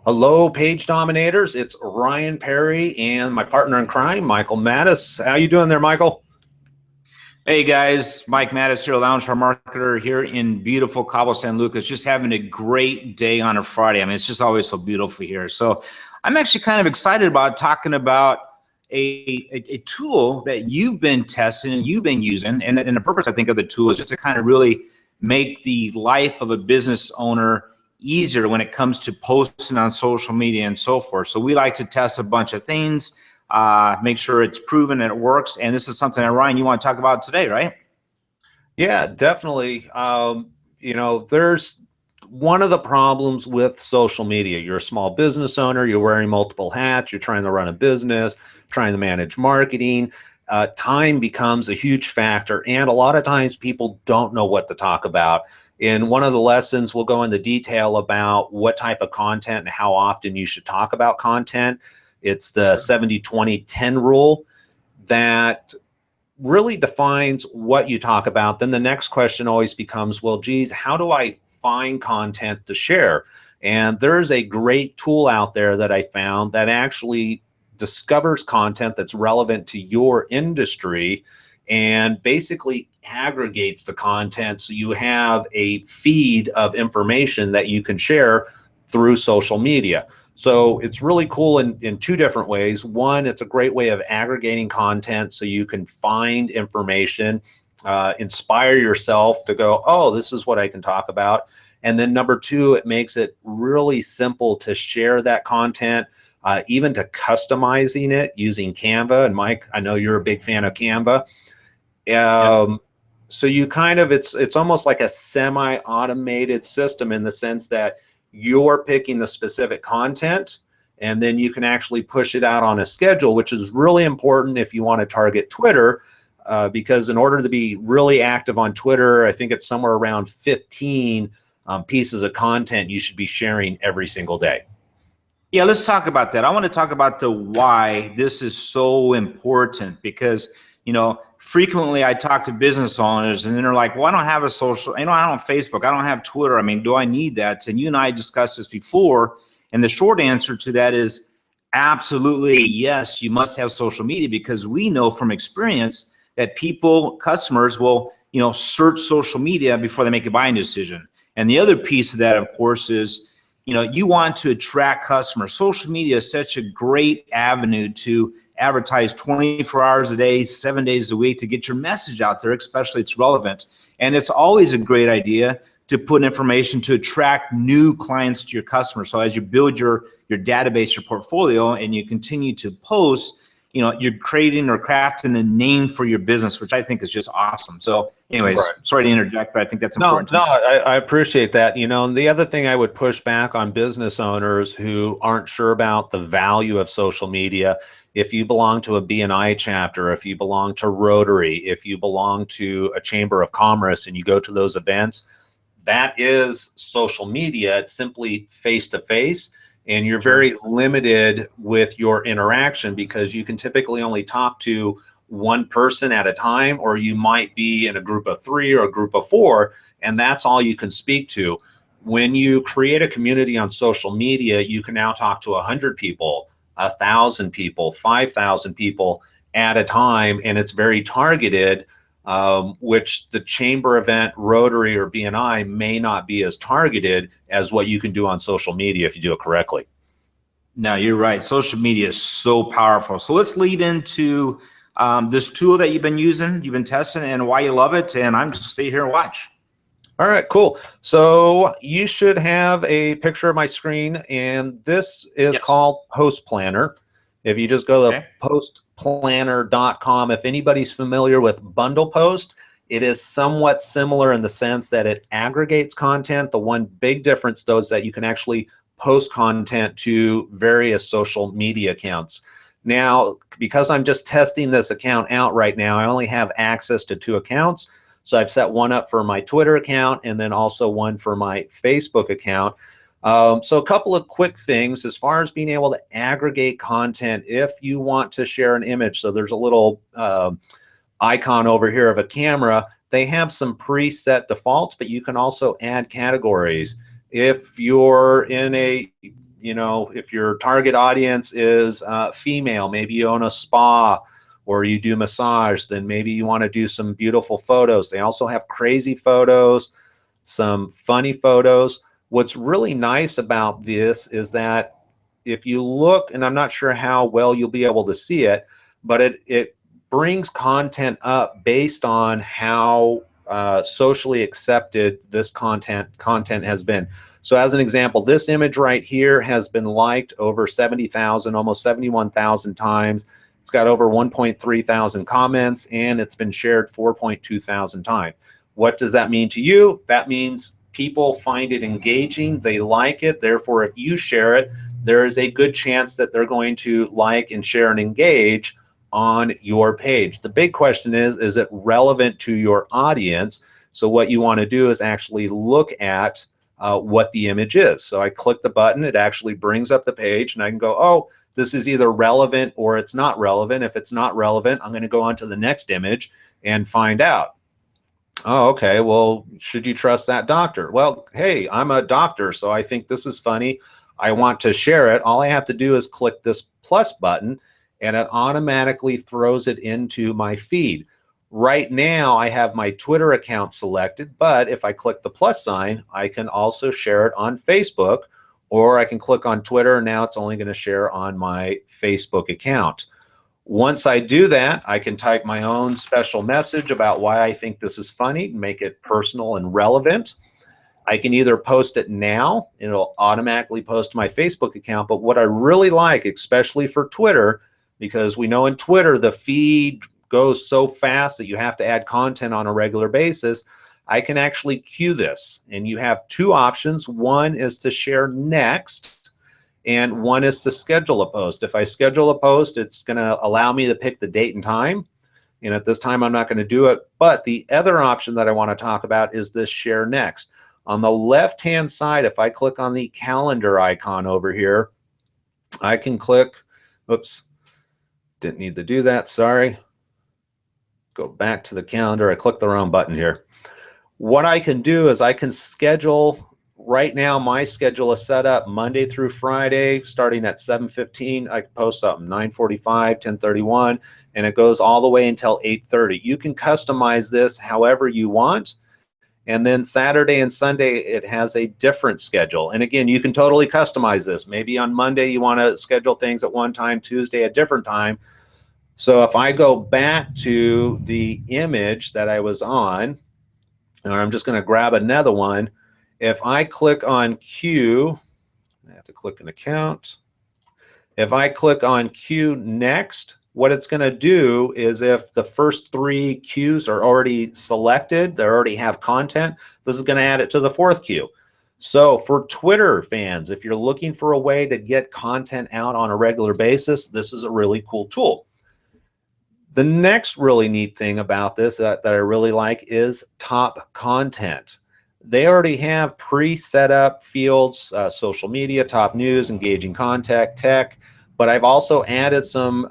Hello, page dominators. It's Ryan Perry and my partner in crime, Michael Mattis. How you doing there, Michael? Hey guys, Mike Mattis here, Lounge Star Marketer here in beautiful Cabo San Lucas. Just having a great day on a Friday. I mean, it's just always so beautiful here. So I'm actually kind of excited about talking about a tool that you've been testing and you've been using. And the purpose, I think, of the tool is just to kind of really make the life of a business owner easier when it comes to posting on social media and so forth. So we like to test a bunch of things, make sure it's proven and it works. And this is something that, Ryan, you want to talk about today, right? Yeah, definitely. There's one of the problems with social media. You're a small business owner, you're wearing multiple hats, you're trying to run a business, trying to manage marketing. Time becomes a huge factor, and a lot of times people don't know what to talk about. In one of the lessons, we'll go into detail about what type of content and how often you should talk about content. It's the 70-20-10 rule that really defines what you talk about. Then the next question always becomes, well, geez, how do I find content to share? And there's a great tool out there that I found that actually discovers content that's relevant to your industry and basically aggregates the content so you have a feed of information that you can share through social media. So it's really cool in two different ways. One, it's a great way of aggregating content so you can find information, inspire yourself to go, oh, this is what I can talk about. And then number two, it makes it really simple to share that content, even to customizing it using Canva. And Mike, I know you're a big fan of Canva. Yep. So you kind of, it's almost like a semi-automated system in the sense that you're picking the specific content and then you can actually push it out on a schedule, which is really important if you want to target Twitter, because in order to be really active on Twitter, I think it's somewhere around 15 pieces of content you should be sharing every single day. Yeah, let's talk about that. I want to talk about the why this is so important because, frequently I talk to business owners and they're like, well, I don't have a social, I don't have Facebook, I don't have Twitter. I mean, do I need that? And you and I discussed this before. And the short answer to that is absolutely yes, you must have social media because we know from experience that customers will, search social media before they make a buying decision. And the other piece of that, of course, is you want to attract customers. Social media is such a great avenue to advertise 24 hours a day, 7 days a week to get your message out there, especially it's relevant. And it's always a great idea to put information to attract new clients to your customers. So as you build your database, your portfolio, and you continue to post, you're creating or crafting a name for your business, which I think is just awesome. So anyways, Right. sorry to interject, but I think that's No, important. no, I appreciate that. And the other thing I would push back on business owners who aren't sure about the value of social media, if you belong to a BNI chapter, if you belong to Rotary, if you belong to a Chamber of Commerce and you go to those events, that is social media. It's simply face to face, and you're Sure. very limited with your interaction because you can typically only talk to one person at a time, or you might be in a group of three or a group of four, and that's all you can speak to. When you create a community on social media, you can now talk to 100 people, 1,000 people, 5,000 people at a time, and it's very targeted, which the chamber event, Rotary, or BNI may not be as targeted as what you can do on social media if you do it correctly. No, you're right. Social media is so powerful. So let's lead into this tool that you've been using, you've been testing, and why you love it. And I'm just stay here and watch. All right, cool. So you should have a picture of my screen, and this is Yes. called Post Planner. If you just go to Okay. postplanner.com, if anybody's familiar with Bundle Post, it is somewhat similar in the sense that it aggregates content. The one big difference, though, is that you can actually post content to various social media accounts. Now, because I'm just testing this account out right now, I only have access to two accounts. So I've set one up for my Twitter account and then also one for my Facebook account. So a couple of quick things as far as being able to aggregate content if you want to share an image. So there's a little icon over here of a camera. They have some preset defaults, but you can also add categories. If you're in a you know, if your target audience is female, maybe you own a spa or you do massage, then maybe you want to do some beautiful photos. They also have crazy photos, some funny photos. What's really nice about this is that if you look, and I'm not sure how well you'll be able to see it, but it brings content up based on how socially accepted this content has been. So as an example, this image right here has been liked over 70,000, almost 71,000 times. It's got over 1.3 thousand comments, and it's been shared 4.2 thousand times. What does that mean to you? That means people find it engaging, they like it. Therefore, if you share it, there is a good chance that they're going to like and share and engage on your page. The big question is it relevant to your audience? So what you want to do is actually look at what the image is. So I click the button, it actually brings up the page, and I can go, oh, this is either relevant or it's not relevant. If it's not relevant, I'm going to go on to the next image and find out. Oh, okay, well, should you trust that doctor? Well, hey, I'm a doctor, so I think this is funny. I want to share it. All I have to do is click this plus button, and it automatically throws it into my feed. Right now, I have my Twitter account selected, but if I click the plus sign, I can also share it on Facebook, or I can click on Twitter, and now it's only going to share on my Facebook account. Once I do that, I can type my own special message about why I think this is funny, make it personal and relevant. I can either post it now, and it'll automatically post to my Facebook account, but what I really like, especially for Twitter, because we know in Twitter the feed goes so fast that you have to add content on a regular basis, I can actually queue this. And you have two options. One is to share next, and one is to schedule a post. If I schedule a post, it's going to allow me to pick the date and time. And at this time, I'm not going to do it. But the other option that I want to talk about is this share next. On the left-hand side, if I click on the calendar icon over here, I can click, oops, didn't need to do that, sorry. Go back to the calendar. I clicked the wrong button here. What I can do is I can schedule, right now my schedule is set up Monday through Friday, starting at 7:15. I can post something 9:45, 10:31, and it goes all the way until 8:30. You can customize this however you want. And then Saturday and Sunday, it has a different schedule. And again, you can totally customize this. Maybe on Monday, you want to schedule things at one time, Tuesday, a different time. So if I go back to the image that I was on, or I'm just going to grab another one. If I click on Q, I have to click an account. If I click on Q next, what it's going to do is if the first three queues are already selected, they already have content, this is going to add it to the fourth queue. So for Twitter fans, if you're looking for a way to get content out on a regular basis, this is a really cool tool. The next really neat thing about this that I really like is top content. They already have pre-set up fields, social media, top news, engaging content, tech, but I've also added some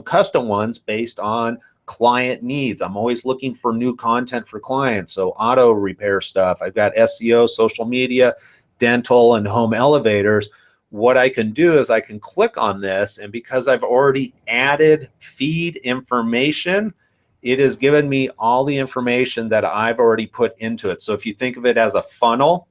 custom ones based on client needs. I'm always looking for new content for clients, so auto repair stuff. I've got SEO, social media, dental, and home elevators. What I can do is I can click on this, and because I've already added feed information, it has given me all the information that I've already put into it. So if you think of it as a funnel,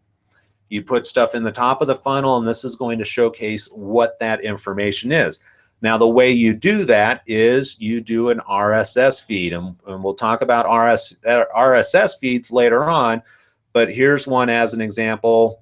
you put stuff in the top of the funnel, and this is going to showcase what that information is. Now, the way you do that is you do an RSS feed, and we'll talk about RSS feeds later on, but here's one as an example.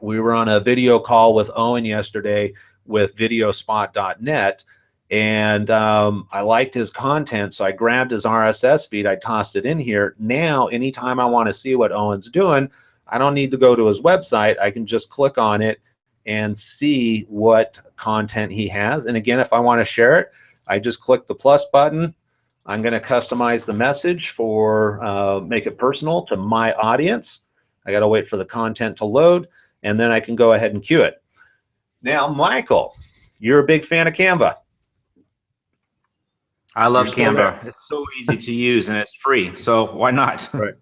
We were on a video call with Owen yesterday with videospot.net, and I liked his content, so I grabbed his RSS feed, I tossed it in here. Now, anytime I want to see what Owen's doing, I don't need to go to his website. I can just click on it and see what content he has. And again, if I want to share it, I just click the plus button. I'm going to customize the message for make it personal to my audience. I got to wait for the content to load, and then I can go ahead and queue it. Now, Michael, you're a big fan of Canva. I love Canva. It's so easy to use, and it's free, so why not? Right.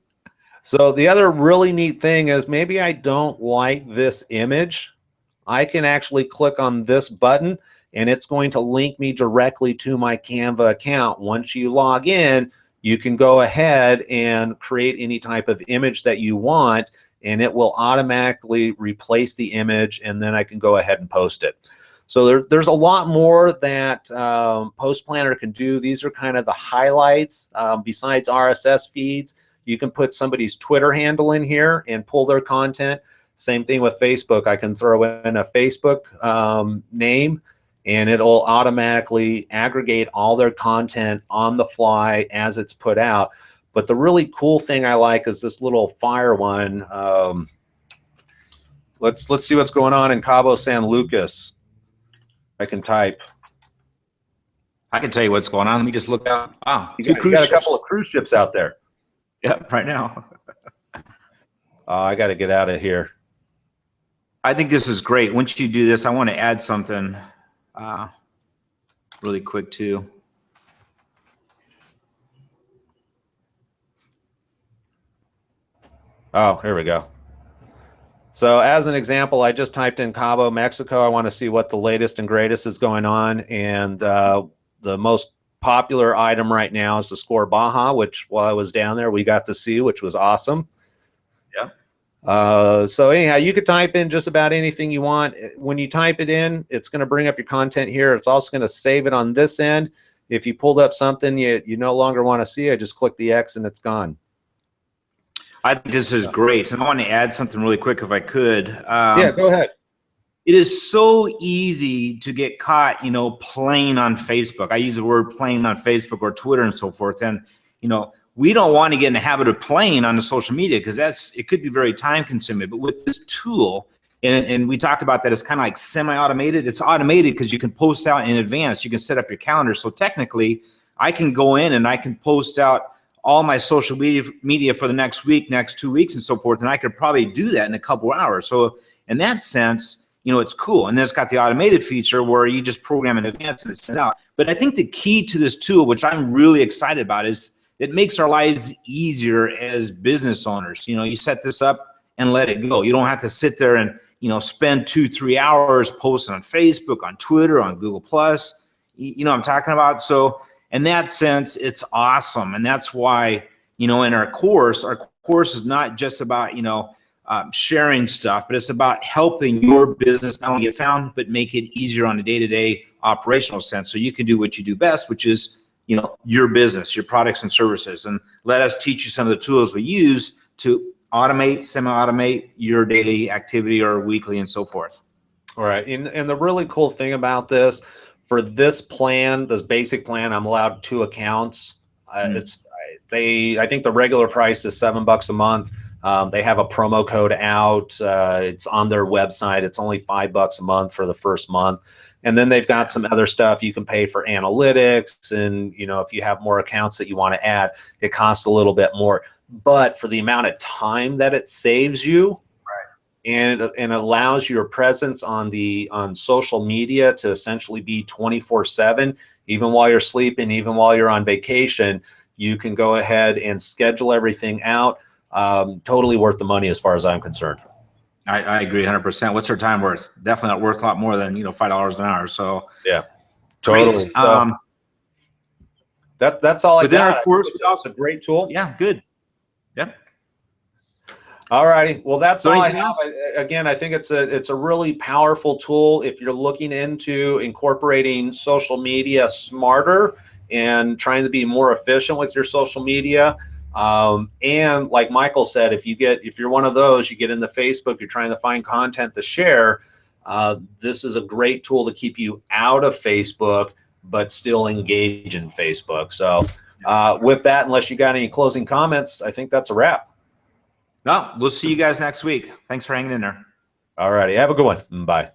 So the other really neat thing is maybe I don't like this image. I can actually click on this button and it's going to link me directly to my Canva account. Once you log in, you can go ahead and create any type of image that you want, and it will automatically replace the image, and then I can go ahead and post it. So there's a lot more that Post Planner can do. These are kind of the highlights. Besides RSS feeds, you can put somebody's Twitter handle in here and pull their content. Same thing with Facebook. I can throw in a Facebook name, and it'll automatically aggregate all their content on the fly as it's put out. But the really cool thing I like is this little fire one. Let's see what's going on in Cabo San Lucas. I can type. I can tell you what's going on. Let me just look out. Wow, you got a couple of cruise ships out there. Yep, right now. I got to get out of here. I think this is great. Once you do this, I want to add something really quick too. Oh, here we go. So as an example, I just typed in Cabo, Mexico. I want to see what the latest and greatest is going on. And the most popular item right now is the Score Baja, which while I was down there, we got to see, which was awesome. Yeah. So anyhow, you could type in just about anything you want. When you type it in, it's going to bring up your content here. It's also going to save it on this end. If you pulled up something you no longer want to see, I just click the X and it's gone. I think this is great. And I want to add something really quick if I could. Yeah, go ahead. It is so easy to get caught, playing on Facebook. I use the word playing on Facebook or Twitter and so forth. And, we don't want to get in the habit of playing on the social media because it could be very time consuming. But with this tool, and we talked about that, it's kind of like semi-automated. It's automated because you can post out in advance. You can set up your calendar. So technically, I can go in and I can post out all my social media for the next week, next 2 weeks, and so forth. And I could probably do that in a couple of hours. So in that sense, it's cool. And then it's got the automated feature where you just program in advance and it's sent out. But I think the key to this tool, which I'm really excited about, is it makes our lives easier as business owners. You set this up and let it go. You don't have to sit there and, spend 2-3 hours posting on Facebook, on Twitter, on Google Plus. You know what I'm talking about? So in that sense, it's awesome. And that's why, in our course is not just about, sharing stuff, but it's about helping your business not only get found, but make it easier on a day-to-day operational sense. So you can do what you do best, which is, your business, your products and services. And let us teach you some of the tools we use to automate, semi-automate your daily activity or weekly and so forth. All right. And the really cool thing about this, for this plan, this basic plan, I'm allowed 2 accounts. I think the regular price is $7 a month. They have a promo code out. It's on their website. It's only $5 a month for the first month. And then they've got some other stuff you can pay for analytics. And, if you have more accounts that you want to add, it costs a little bit more. But for the amount of time that it saves you, right, and allows your presence on social media to essentially be 24/7, even while you're sleeping, even while you're on vacation, you can go ahead and schedule everything out. Totally worth the money as far as I'm concerned. I agree 100%. What's her time worth? Definitely not worth a lot more than, $5 an hour. So yeah, totally. So that's all I got. Of course, it's a great tool. Yeah, good. Yep. All righty. Well, that's all I have. Again, I think it's a really powerful tool if you're looking into incorporating social media smarter and trying to be more efficient with your social media. And like Michael said, if you're one of those, you get into Facebook, you're trying to find content to share, this is a great tool to keep you out of Facebook, but still engage in Facebook. So with that, unless you got any closing comments, I think that's a wrap. No, we'll see you guys next week. Thanks for hanging in there. All righty. Have a good one. Bye.